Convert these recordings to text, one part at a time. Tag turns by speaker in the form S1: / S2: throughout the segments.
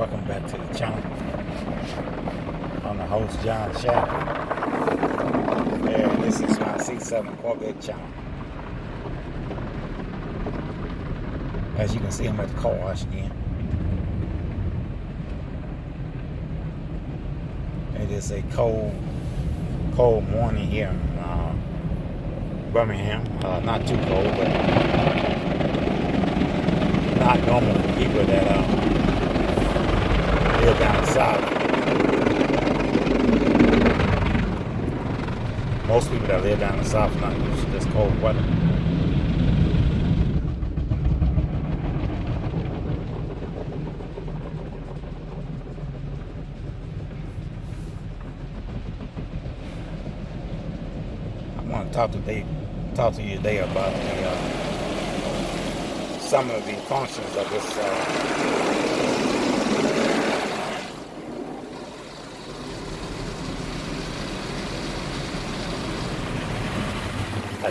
S1: Welcome back to the channel. I'm the host, John Shack. And this is my C7 Corvette channel. As you can see, I'm at the car wash again. It is a cold morning here in Birmingham. Not too cold, but not normal for people that live down south. Most people that live down the south are not used to this cold weather. I want to talk to you today about some of the functions of this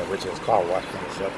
S1: which is car wash finish up.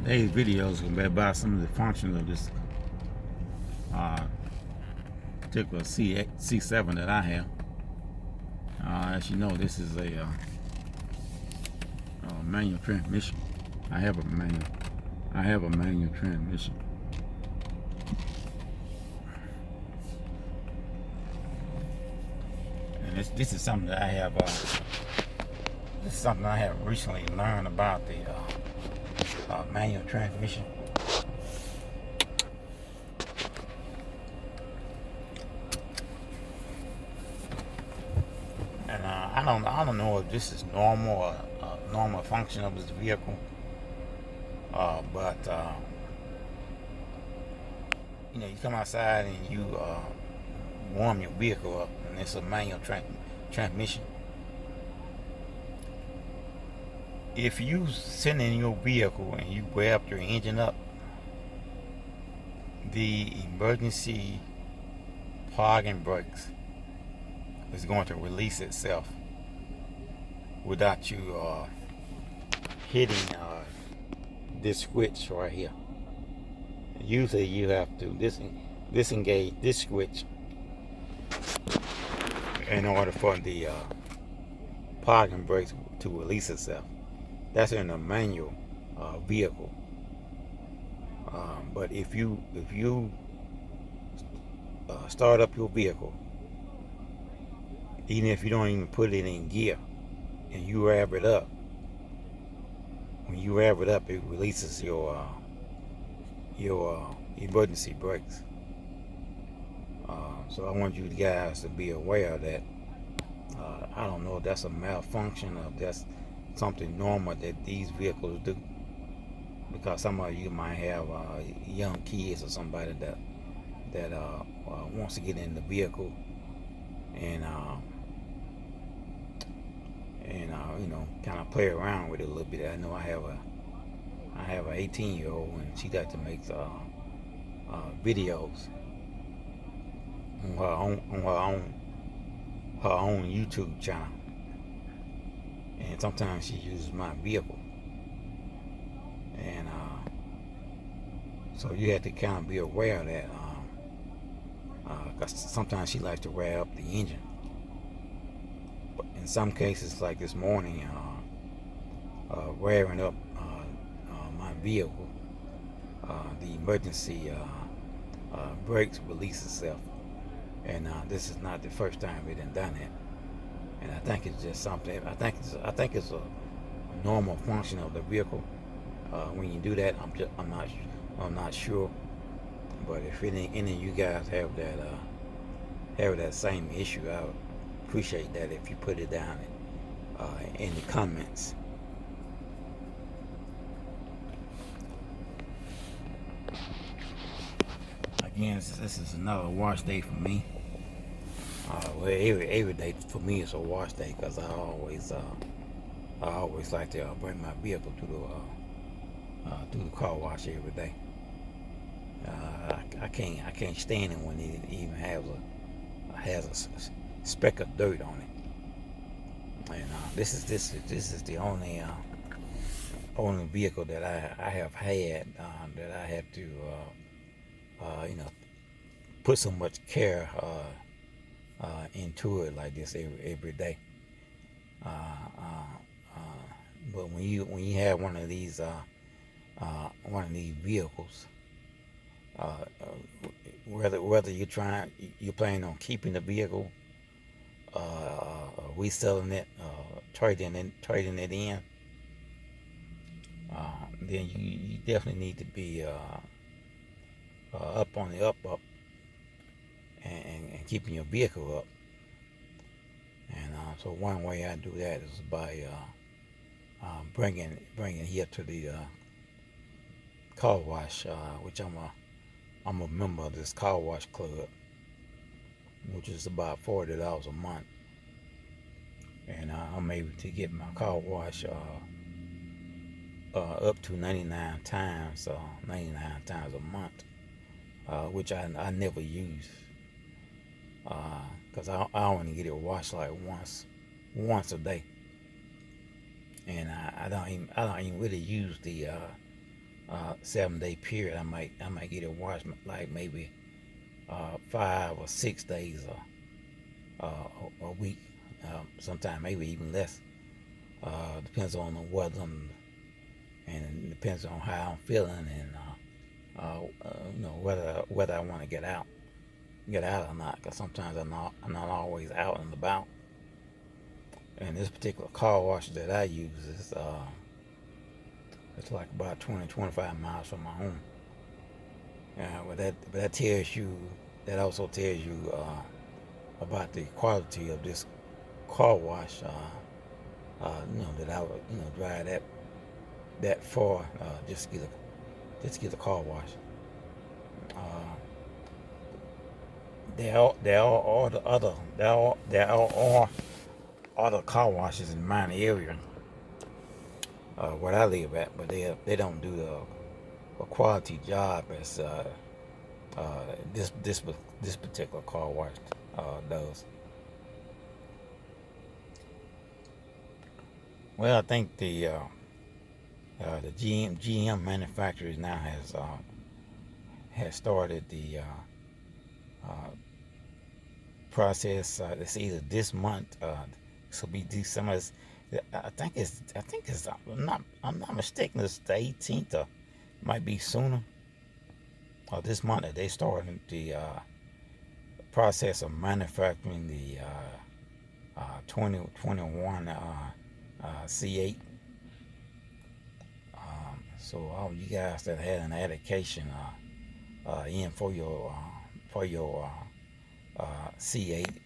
S1: Today's video is going to be about some of the functions of this particular C7 that I have. As you know, this is a manual transmission. I have a manual transmission. And this is something that I have. This is something I have recently learned about the manual transmission. And I don't know if this is normal or a normal function of this vehicle, but you know, you come outside and you warm your vehicle up, and it's a manual transmission. If you sit in your vehicle and you rev your engine up, the emergency parking brakes is going to release itself without you hitting this switch right here. Usually you have to disengage this switch in order for the parking brakes to release itself. That's in a manual vehicle. But if you start up your vehicle, even if you don't even put it in gear, and you rev it up, when you rev it up, it releases your emergency brakes. So I want you guys to be aware of that. I don't know if that's a malfunction or if that's something normal that these vehicles do, because some of you might have young kids or somebody that wants to get in the vehicle and you know, kind of play around with it a little bit. I know I have an 18-year-old, and she got to make videos on her own YouTube channel. And sometimes she uses my vehicle, and So you have to kind of be aware of that. Because sometimes she likes to rev up the engine. But in some cases, like this morning, revving up my vehicle, the emergency brakes release itself. And this is not the first time we done it. And I think it's just something. I think it's a normal function of the vehicle. When you do that, I'm not sure. But if any of you guys have that same issue, I would appreciate that if you put it down in the comments. Again, this is another wash day for me. Well, every day for me is a wash day because I always like to bring my vehicle to the car wash every day. I can't stand it when it even has a speck of dirt on it. And this is the only vehicle that I have had that I had to put so much care into it like this every day. But when you have one of these vehicles, whether you're planning on keeping the vehicle, reselling it, trading it in, then you definitely need to be up on the up and keeping your vehicle up. And so one way I do that is by bringing here to the car wash, which I'm a member of this car wash club, which is about $40 a month, and I'm able to get my car wash up to 99 times a month, which I never use, because I only get it washed like once a day, and I don't even really use the 7-day period. I might get it washed like maybe 5 or 6 days a week, sometimes maybe even less. Depends on the weather and depends on how I'm feeling and whether I want to get out or not. Because sometimes I'm not always out and about. And this particular car wash that I use is it's like about 20-25 miles from my home. But that also tells you about the quality of this car wash. That I would drive that far just to get the car wash. There are other car washes in my area where I live at, but they don't do a quality job as this particular car wash does. Well, I think the GM manufacturers now has started the process. It's either this month, this will be December. I think it's. I'm not mistaken. It's the 18th, or might be sooner. Or this month that they started the process of manufacturing the 2021 C8. So all you guys that had an application in for your C8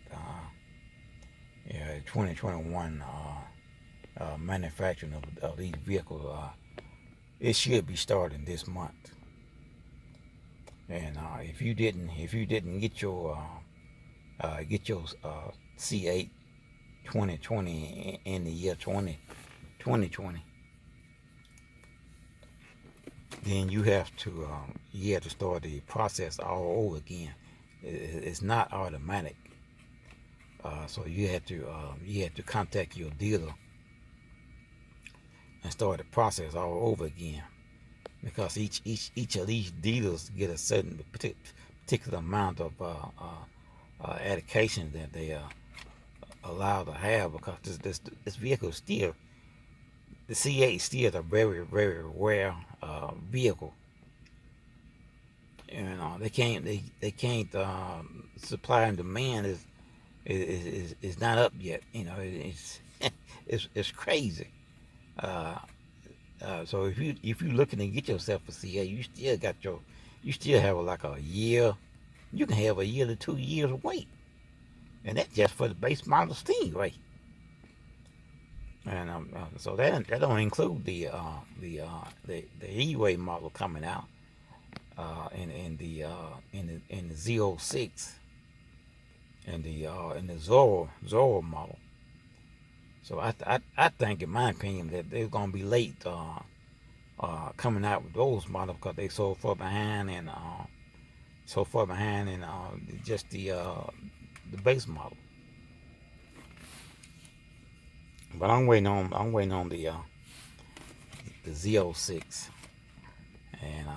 S1: 2021 manufacturing of these vehicles, it should be starting this month. And if you didn't get your C8 2020 in the year 2020, then you have to start the process all over again. It's not automatic, so you have to contact your dealer and start the process all over again. because each of these dealers get a certain particular amount of education that they allowed to have, because this vehicle is still, the C8 is still a very, very rare vehicle. They can't supply and demand is not up yet. It's it's crazy. Uh, so if you looking to get yourself a C8, you still have like a year. You can have a year to 2 years wait, and that's just for the base model Stingray. And so that don't include the E-Way model coming out in the Z06 and the Zorro model. So I think, in my opinion, that they're gonna be late coming out with those models, because they so far behind, and just the base model. But I'm waiting on the Z06, and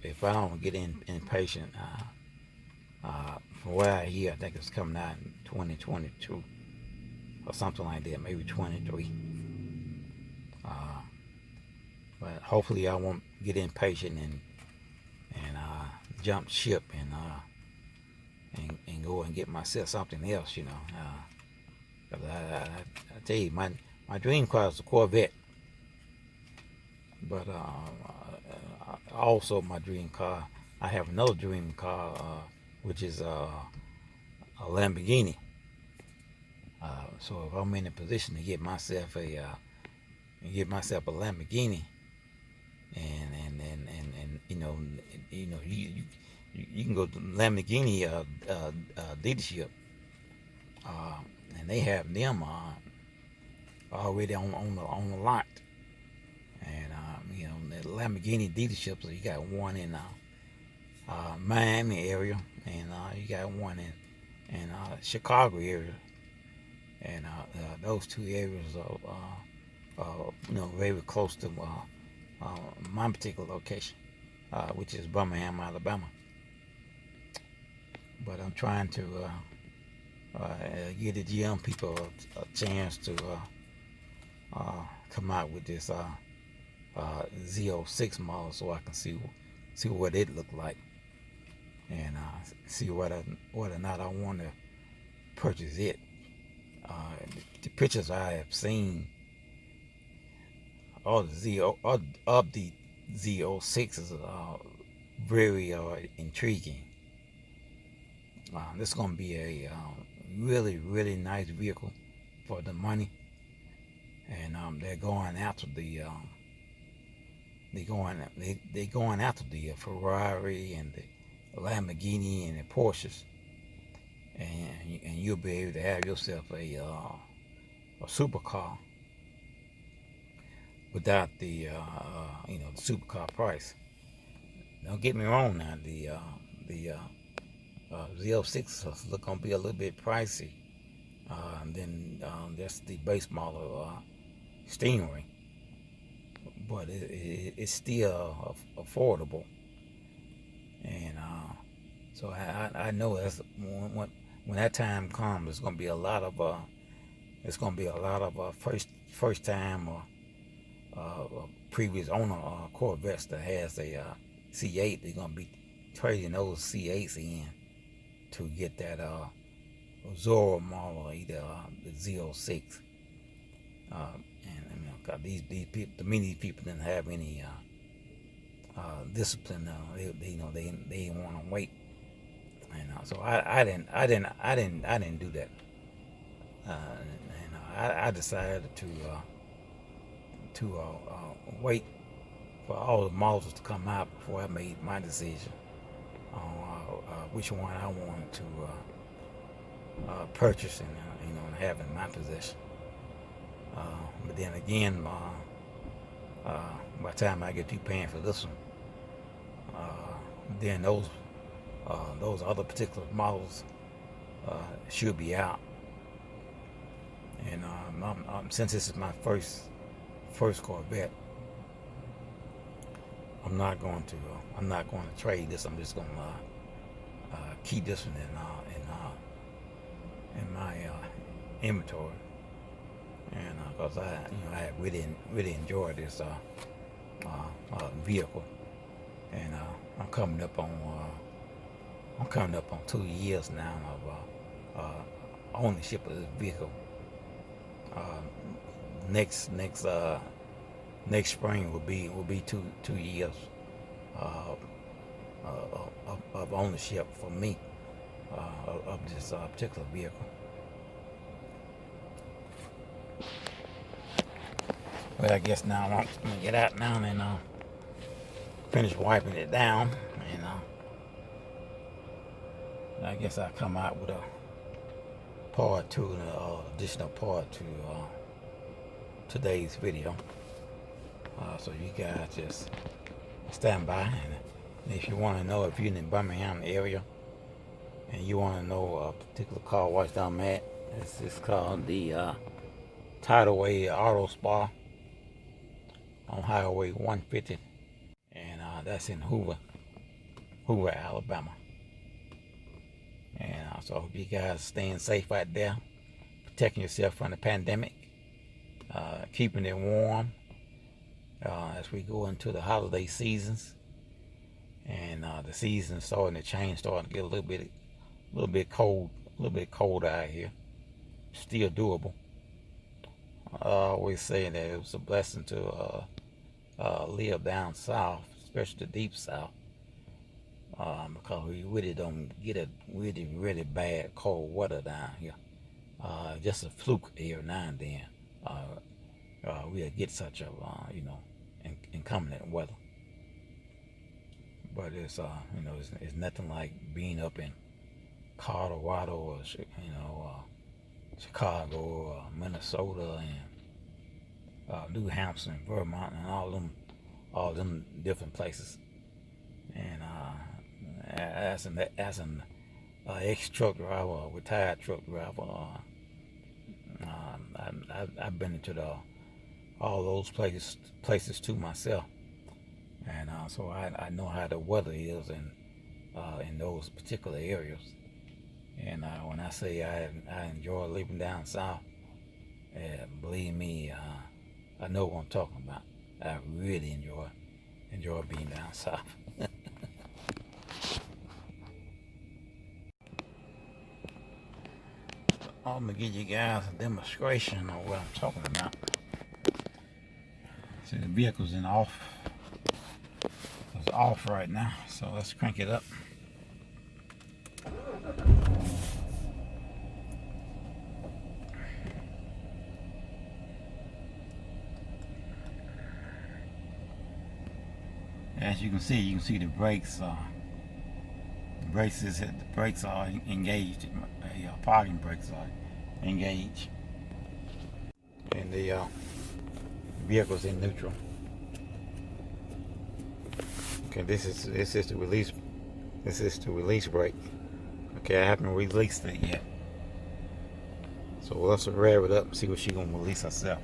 S1: if I don't get impatient, from what I hear, I think it's coming out in 2022 or something like that, maybe 23. But hopefully I won't get impatient and jump ship and go and get myself something else. 'Cause I tell you, my dream car is a Corvette, but also my dream car, I have another dream car, which is a Lamborghini. So if I'm in a position to get myself a Lamborghini, and you can go to Lamborghini dealership, and they have them already on the lot. And the Lamborghini dealerships, you got one in Miami area, and you got one in Chicago area, and those two areas are very close to my particular location, which is Birmingham, Alabama. But I'm trying to give the GM people a chance to come out with this Z06 model, so I can see what it looked like, and see whether or not I want to purchase it. The pictures I have seen of the Z06s are very intriguing. This is going to be a really, really nice vehicle for the money, and they're going after the Ferrari and the Lamborghini and the Porsches, and you'll be able to have yourself a supercar without the the supercar price. Don't get me wrong now, the Z06 is going to be a little bit pricey than just the base model Stingray, but it's still affordable, and so I know that's when that time comes, it's going to be a lot of first time or previous owner Corvettes that has a C8. They're going to be trading those C8s in to get that Zorro model, either the Z06. And these people, many people didn't have any discipline. They didn't want to wait, and so I didn't do that. I decided to wait for all the models to come out before I made my decision on which one I wanted to purchase and have in my possession. But then again, by the time I get through paying for this one, then those other particular models should be out. And since this is my first Corvette, I'm not going to trade this. I'm just going to keep this one in my inventory, and because I really enjoyed this vehicle, and I'm coming up on 2 years now of ownership of this vehicle. Next spring will be 2 years of ownership for me of this particular vehicle. Well, I guess now I'm gonna get out now and finish wiping it down, and I guess I'll come out with a part 2, an additional part to today's video. So you guys just stand by, and if you want to know, if you're in the Birmingham area and you want to know a particular car wash that I'm at, it's called the Tidalway Auto Spa on Highway 150, and that's in Hoover, Alabama. And so I hope you guys staying safe out there, protecting yourself from the pandemic, keeping it warm as we go into the holiday seasons, and the season's starting to change, starting to get a little bit cold out here. Still doable. I always say that it was a blessing to live down south, especially the deep south, because we really don't get a really bad cold weather down here. Just a fluke every now and then. We'll get such a inclement weather, but it's it's nothing like being up in Colorado or Chicago or Minnesota and New Hampshire and Vermont and all them different places. And as an ex-truck driver, retired truck driver, I've been into all those places to myself, and so I know how the weather is in those particular areas. And when I say I enjoy living down south, believe me, I know what I'm talking about. I really enjoy being down south. I'm gonna give you guys a demonstration of what I'm talking about. See, the vehicle's it's off right now, so let's crank it up. As you can see the brakes. The brakes are engaged. The parking brakes are engaged, and the vehicle's in neutral. Okay, this is the release. This is the release brake. Okay, I haven't released it yet, so let's rev it up and see what she's gonna release herself.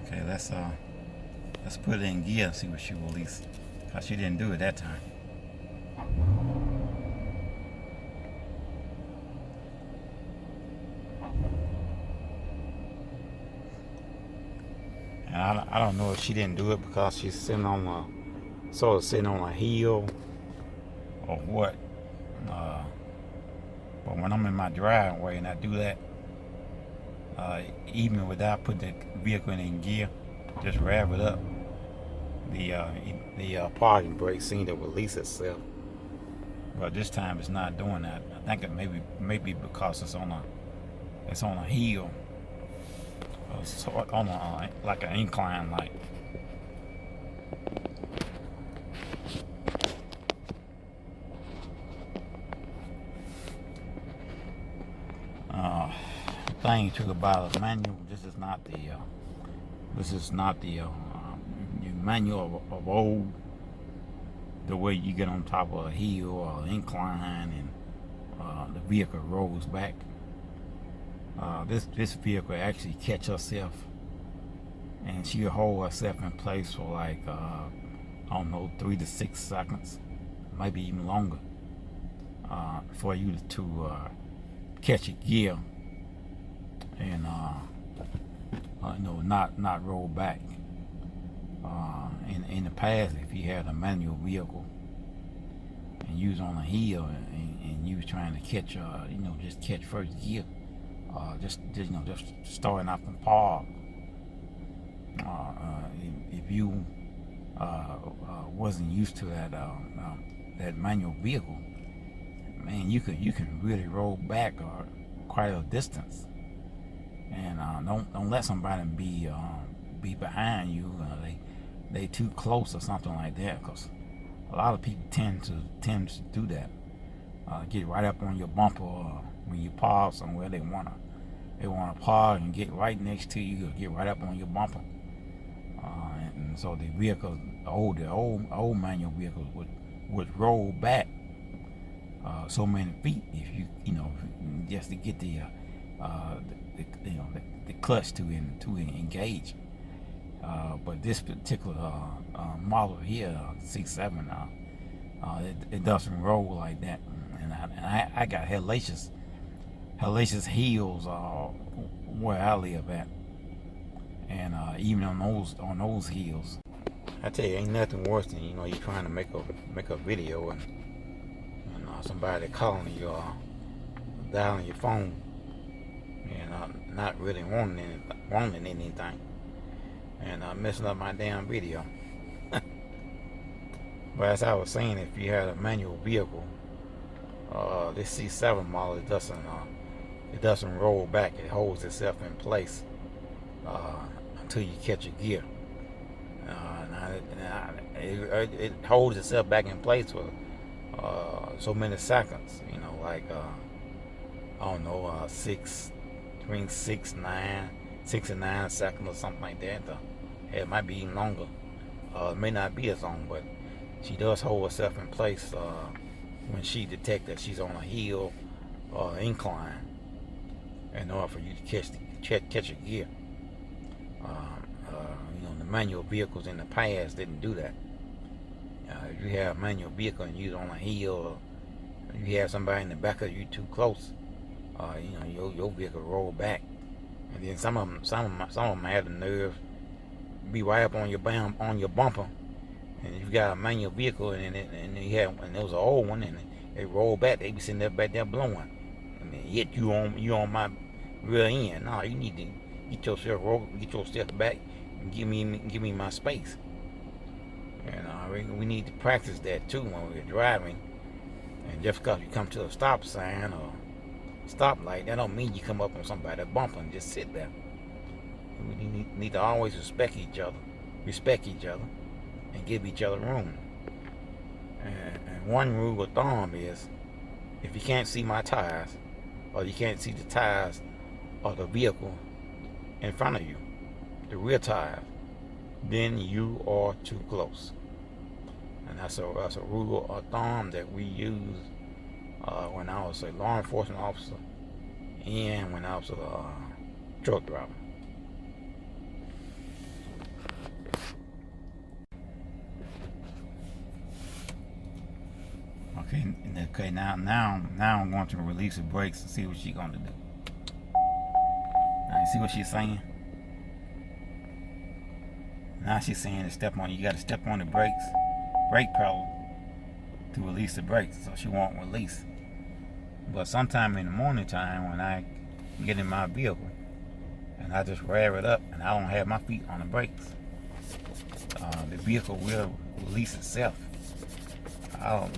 S1: Okay, let's put it in gear and see what she released, because she didn't do it that time. And I don't know if she didn't do it because she's sitting on a hill or what. But when I'm in my driveway and I do that, even without putting the vehicle in gear, just rev it up, the parking brake seemed to release itself. But this time it's not doing that. I think it maybe because it's on a hill, on like an incline, like. Thing too about a manual. This is not the This is not the manual of old, the way you get on top of a hill or incline and the vehicle rolls back. This vehicle actually catch herself, and she'll hold herself in place for like I don't know, 3 to 6 seconds, maybe even longer, for you to catch a gear and not roll back. In the past, if you had a manual vehicle and you was on a hill and you was trying to catch just catch first gear, just starting off from park, if you wasn't used to that manual vehicle, man, you can really roll back quite a distance, and don't let somebody be behind you. They too close or something like that, because a lot of people tend to do that. Get right up on your bumper, when you park somewhere. They wanna park and get right next to you, or get right up on your bumper. And so the vehicles, the old manual vehicles would roll back so many feet if you just to get the clutch to engage. But this particular model here, C7, it doesn't roll like that. And I got hellacious hills where I live at, and even on those hills, I tell you, ain't nothing worse than you trying to make a video and somebody calling you, dialing your phone, and not really wanting anything, and messing up my damn video. But as I was saying, if you had a manual vehicle, this C7 model, it doesn't roll back. It holds itself in place until you catch a gear. It holds itself back in place for so many seconds. Like I don't know, between 6 and 9 seconds or something like that. It might be even longer. It may not be as long, but she does hold herself in place when she detects that she's on a hill or incline, in order for you to catch a gear. The manual vehicles in the past didn't do that. If you have a manual vehicle and you're on a hill, or you have somebody in the back of you too close, your vehicle roll back. And then some of them have the nerve be right up on your bumper. And if you got a manual vehicle and it was an old one and it rolled back, they be sitting there back there blowing. And then yet you on my rear end. No, you need to get yourself back and give me my space. And we need to practice that too when we're driving. And just because you come to a stop sign or stoplight, that don't mean you come up on somebody's bumper and just sit there. We need to always respect each other, and give each other room. And one rule of thumb is, if you can't see my tires, or you can't see the tires of the vehicle in front of you, the rear tires, then you are too close. And that's a rule of thumb that we use when I was a law enforcement officer and when I was a truck driver. Okay. Now I'm going to release the brakes and see what she's going to do. Now you see what she's saying? Now she's saying you got to step on the brake pedal to release the brakes, so she won't release. But sometime in the morning time, when I get in my vehicle and I just rev it up and I don't have my feet on the brakes, the vehicle will release itself.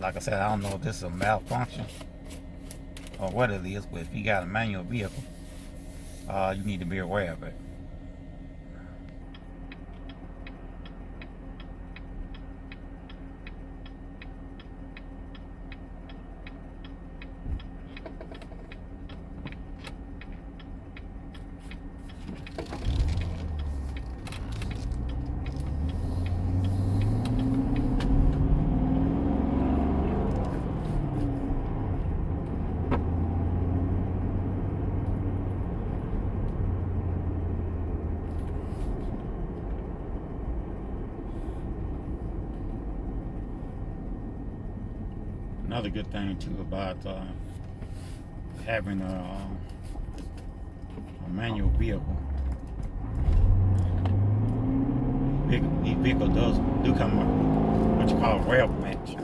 S1: Like I said, I don't know if this is a malfunction or what it is, but if you got a manual vehicle, you need to be aware of it. another good thing too about having a manual vehicle. These vehicles do come with what you call a rev match,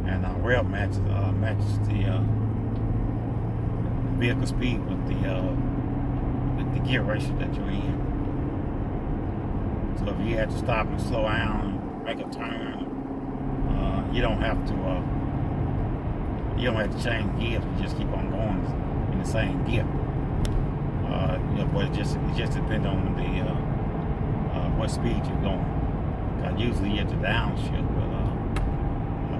S1: and a rev match matches the vehicle speed with the gear ratio that you're in. So if you have to stop and slow down and make a turn, you don't have to change gears. You just keep on going in the same gear. But it just depends on the what speed you're going. Cause usually at the downshift,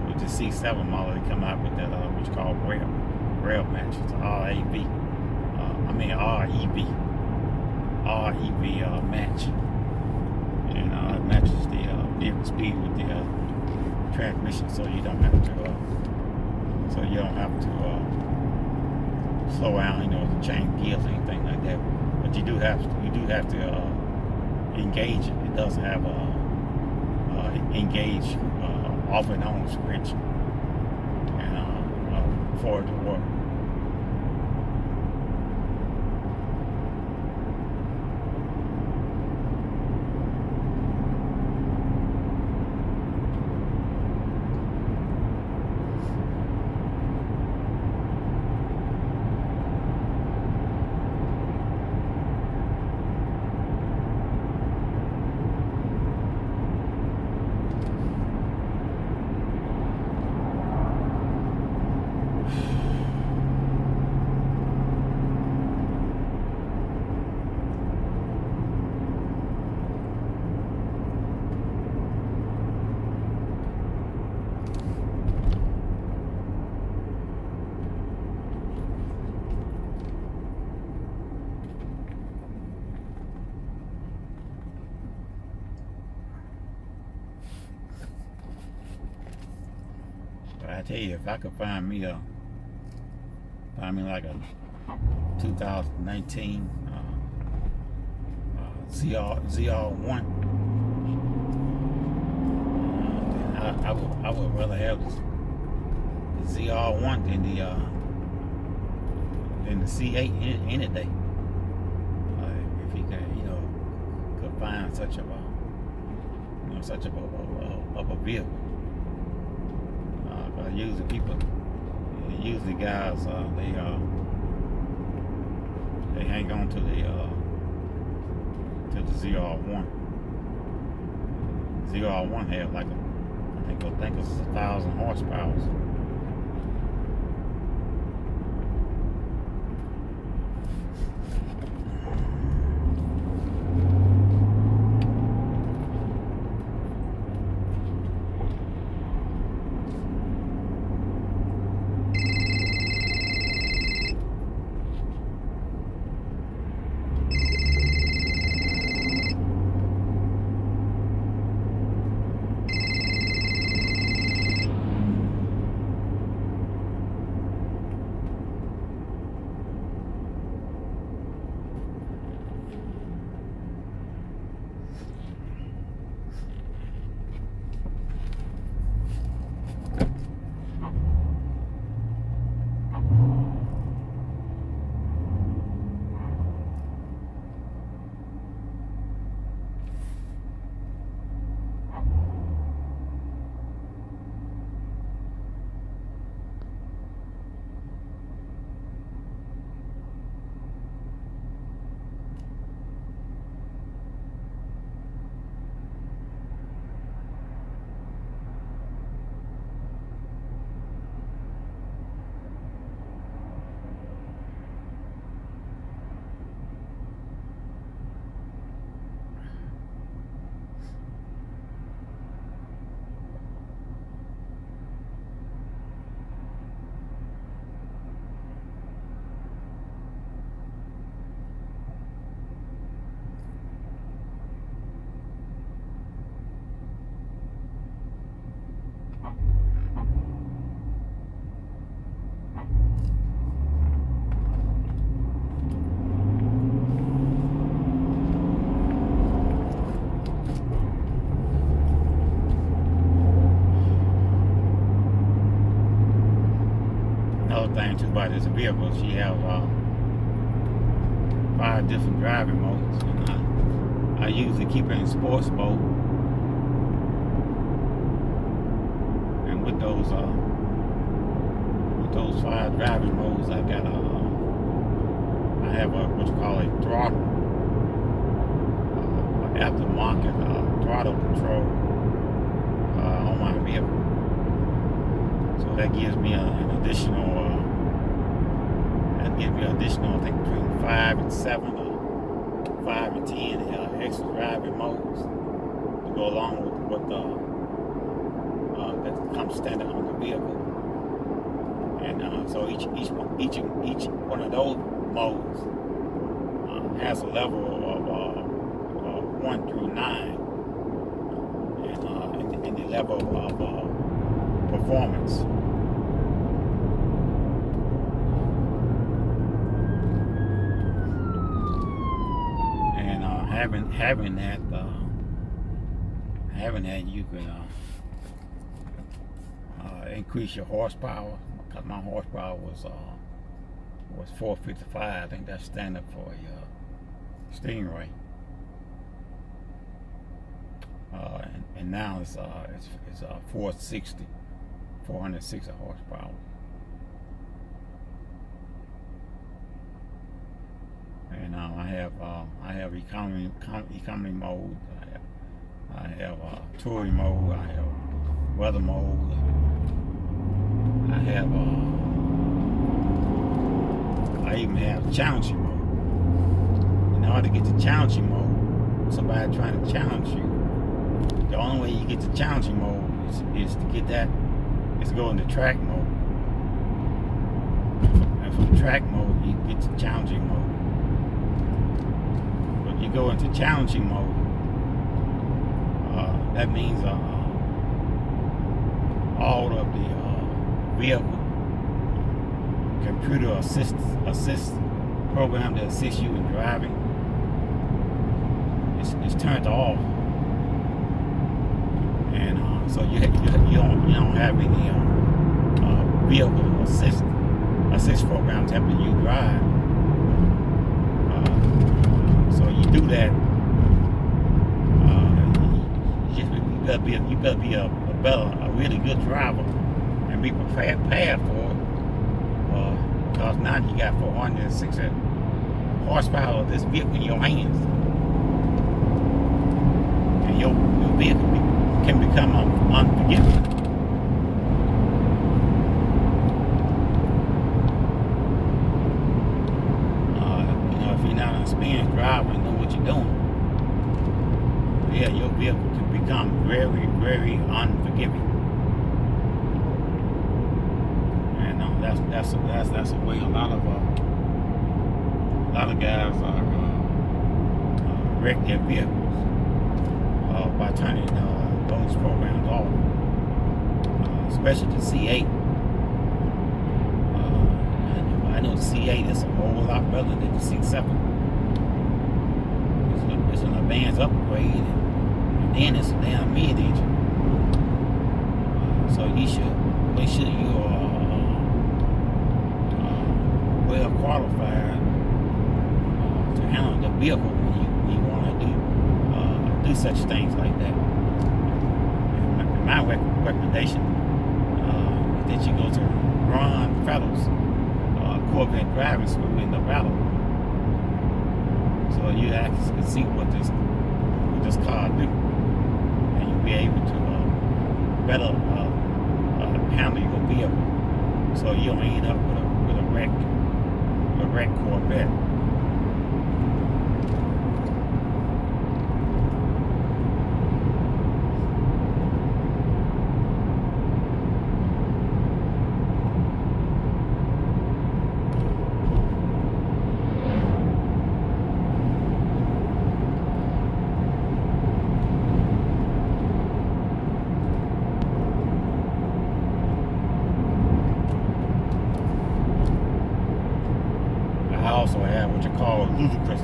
S1: with the C7 model, they come out with that what you call rev match. It's REV match, and it matches the vehicle speed with the transmission, so you don't have to slow down, to change gears or anything like that. But you do have to engage it. It does have a engage off and on switch, and for it to work. I tell you, if I could find me like a 2019 ZR1, then I would rather have the ZR1 than the C8 any day. If you could find such a vehicle. Usually guys, they hang on to the ZR1. ZR1 had like I think it's 1,000 horsepower. another thing too about this vehicle, she have 5 different driving modes, and I usually keep it in sports mode. And with those 5 driving modes, I got I have what you call a throttle, aftermarket throttle control on my vehicle. So that gives me an additional, I think between 5 and 7 or 5 and 10 extra driving modes to go along with what that comes standard on the vehicle. And so each one of those modes has a level of 1 through 9, and the level of performance. And having that, you can increase your horsepower. Because my horsepower was 455. I think that's standard for a Stingray. And now it's 460 horsepower. And I have economy mode. I have touring mode. I have weather mode. I even have challenging mode. In order to get to challenging mode, somebody trying to challenge you, the only way you get to challenging mode is to get that, is go into track mode. And from track mode, you get to challenging mode. But you go into challenging mode, that means all of the vehicle computer assist program that assists you in driving is turned off, and so you don't have any vehicle assist programs helping you drive. So you do that. You better be a really good driver and be prepared for it. Because now you got 460 horsepower of this vehicle in your hands, and your vehicle can become unforgiving. If you're not an experienced driver and know what you're doing, yeah, your vehicle can become very, very unforgiving. That's a way a lot of guys are wreck their vehicles by turning those programs off, especially the C8. I know the C8 is a whole lot better than the C7. It's an advanced upgrade, and then it's a damn mid engine. So you should make sure you are well qualified to handle the vehicle when you want to do such things like that. And my recommendation is that you go to Ron Fellow's Corvette driving school in Nevada, so you actually can see what this car do, and you'll be able to better handle your vehicle, so you don't end up with a wrecked Corvette. I also have what you call ludicrous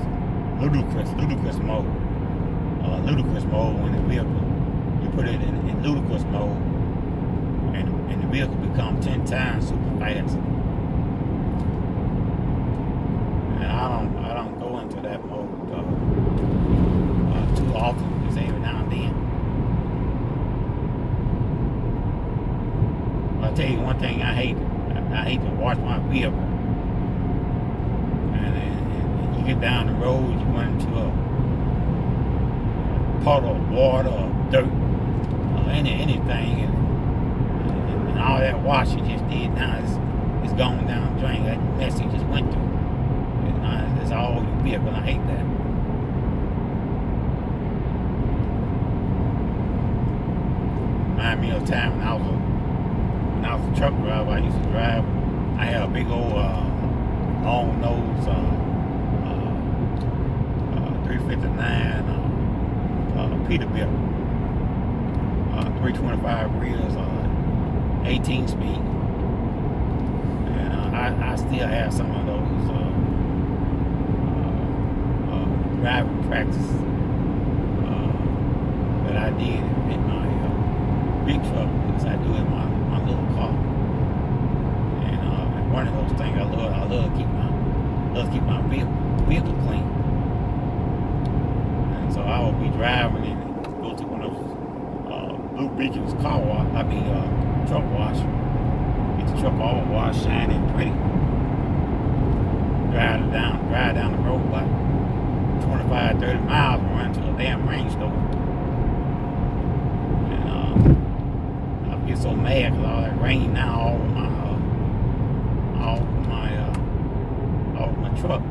S1: mode. Ludicrous mode, when the vehicle, you put it in ludicrous mode, and the vehicle becomes 10 times super fast. drive my vehicle. And you get down the road, you run into a puddle of water or dirt or anything, and all that wash you just did now it's gone down the drain. That mess you just went through. It's all your vehicle, and I hate that. Remind me of a time when I was a truck driver. I used to drive. I had a big old long nose 359 Peterbilt, 325 reels, 18 speed, and I still have some of those driving practice that I did in my big truck, as I do in my little car. And one of those things I love to keep my vehicle clean. And so I will be driving and go to one of those Blue Beacon's truck wash. Get the truck all washed, shining, pretty. Drive down the road about 25, 30 miles and run to a damn range store. And I get so mad because all that rain now all over my truck.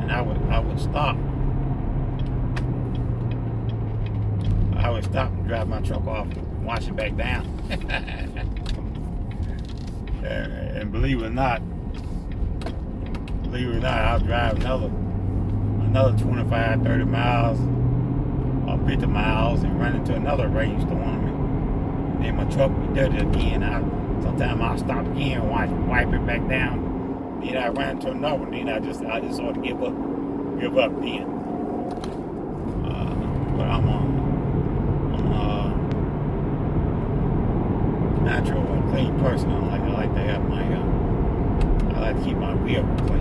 S1: And I would stop. I would stop and drive my truck off and wash it back down. And believe it or not, I'll drive another 25, 30 miles or 50 miles and run into another rainstorm, and then my truck be dirty again. Sometimes I'll stop again, wipe it back down. Then I run into another one. Then I just sort of give up then. But I'm a natural and clean person. I like to have I like to keep my vehicle clean.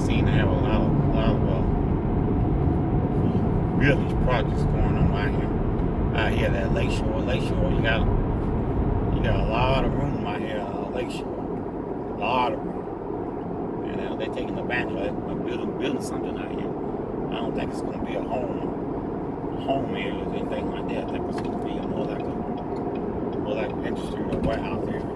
S1: Seem to have a lot of village projects going on out here at Lakeshore. You got a lot of room out here at Lakeshore. A lot of room. And they're taking advantage of it by building something out here. I don't think it's going to be a home area or anything like that. I think it's going to be more like an industry or warehouse area.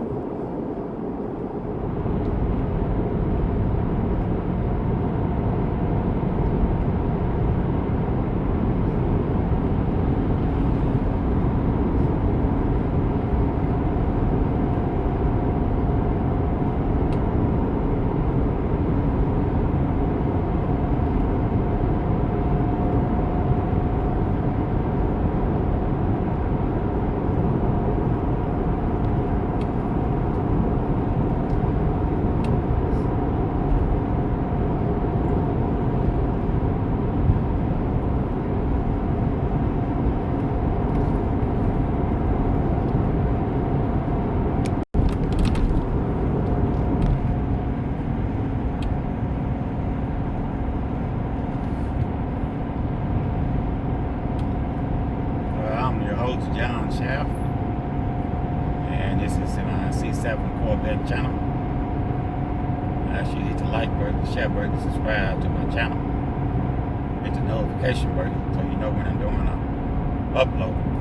S1: John Shaft, and this is my C7 Corvette channel. I ask you to hit the like button, share button, subscribe to my channel, hit the notification button so you know when I'm doing an upload.